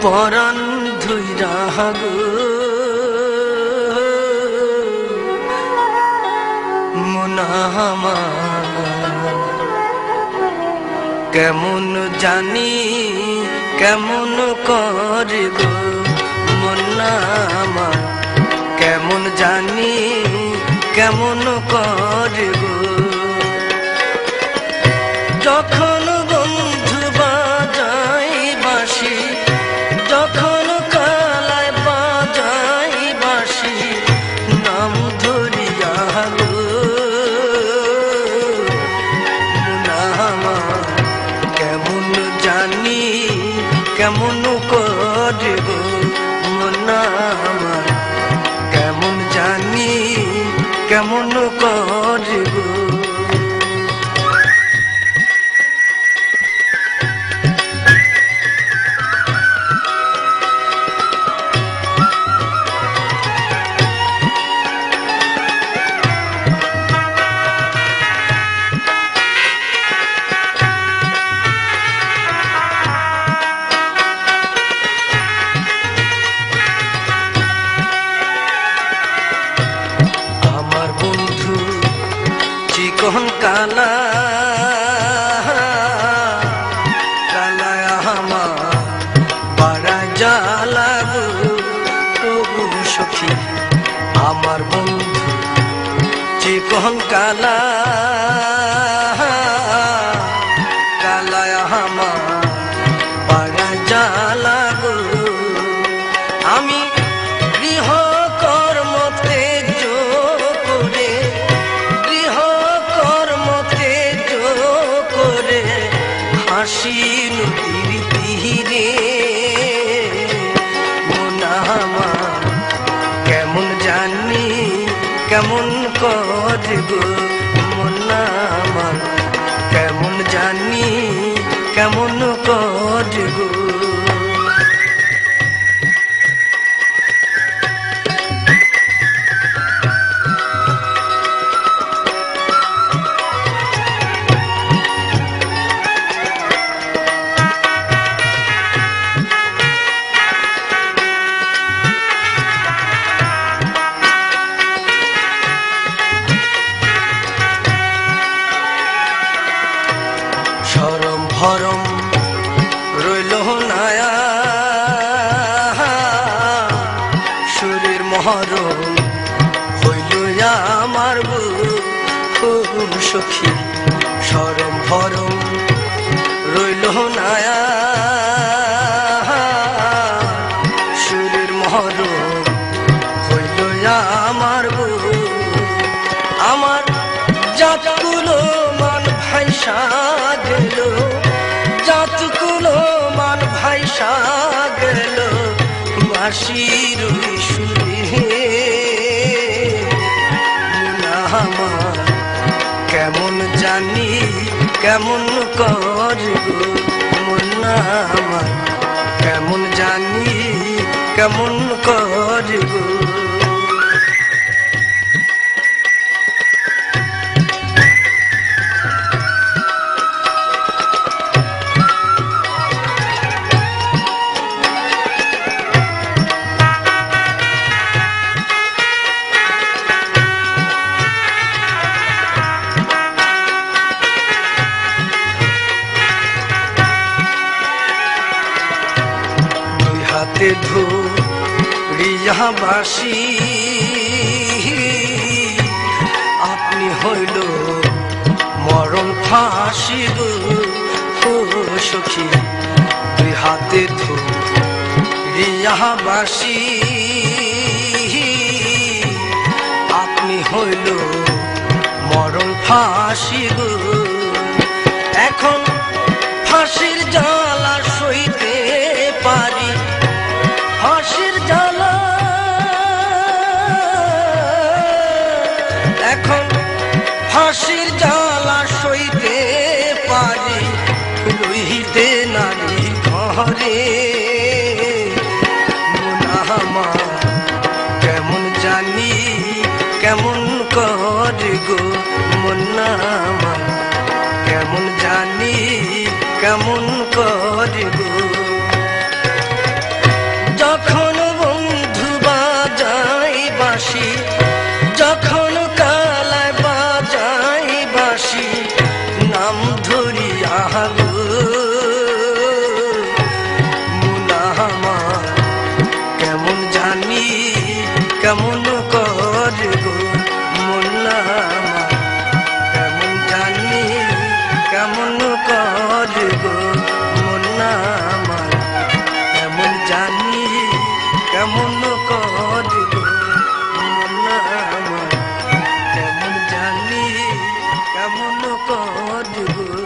পরাণ ধুইরা গো মুনামা কেমন জানি কেমন করে গো মুনামা কেমন জানি কেমন করে গো যখন বন্ধু বাজাই বাঁশি যখন কালায় বাজাই বাঁশি নাম ধরিয়া গো মুনামা কেমন জানি কেমন করে গো মুনামা কেমন জানি কেমন করে গো চিকন কালা কালায় আমার বাড়া জ্বালা গো সখী আমার বন্ধু চিকন কালা কালায় আমার বাড়া জ্বালা গো আমি গৃহ কর্ম তেজ করে হাসি নদীর তীরে মুনামা কেমন জানি কেমন করে গো মুনামা কেমন জানি কেমন করে গো শরম ভরম রইল নায়া শরীর মহরম হইল আমার গো সখী শরম ভরম রইল নায়া শরীর মহরম হইল আমার গো আমার জাতগুলো মান ভাইসা গেল জাতগুলো মান ভাইসা গেল বাঁশির সুরে মুনামা কেমন জানি কেমন করে গো মুনামা কেমন জানি কেমন করে গো হাতে ধরিয়া বাঁশি আপনি হইল মরণ ফাঁসি গো সখী দুই হাতে ধরিয়া বাঁশি আপনি হইল মরণ ফাঁসি গো এখন ফাঁসির জ্বালা সইতে পারি ফাঁসির জ্বালা এখন ফাঁসির জ্বালা সইতে পারি রইতে নারী ঘরে মুনামা কেমন জানি কেমন করে গো মুনামা কেমন জানি কেমন করে গো যখন বন্ধু বাজাই বাঁশি, যখন কালায় বাজাই বাঁশি, নাম ধরি আহাগো মুনা আমার কেমন জানি কেমন করে গো মুনা আমার কেমন জানি কেমন করে গো মুনা আমার কেমন জানি কেমন করে গো মুনা আমার কেমন জানি কেমন করে গো।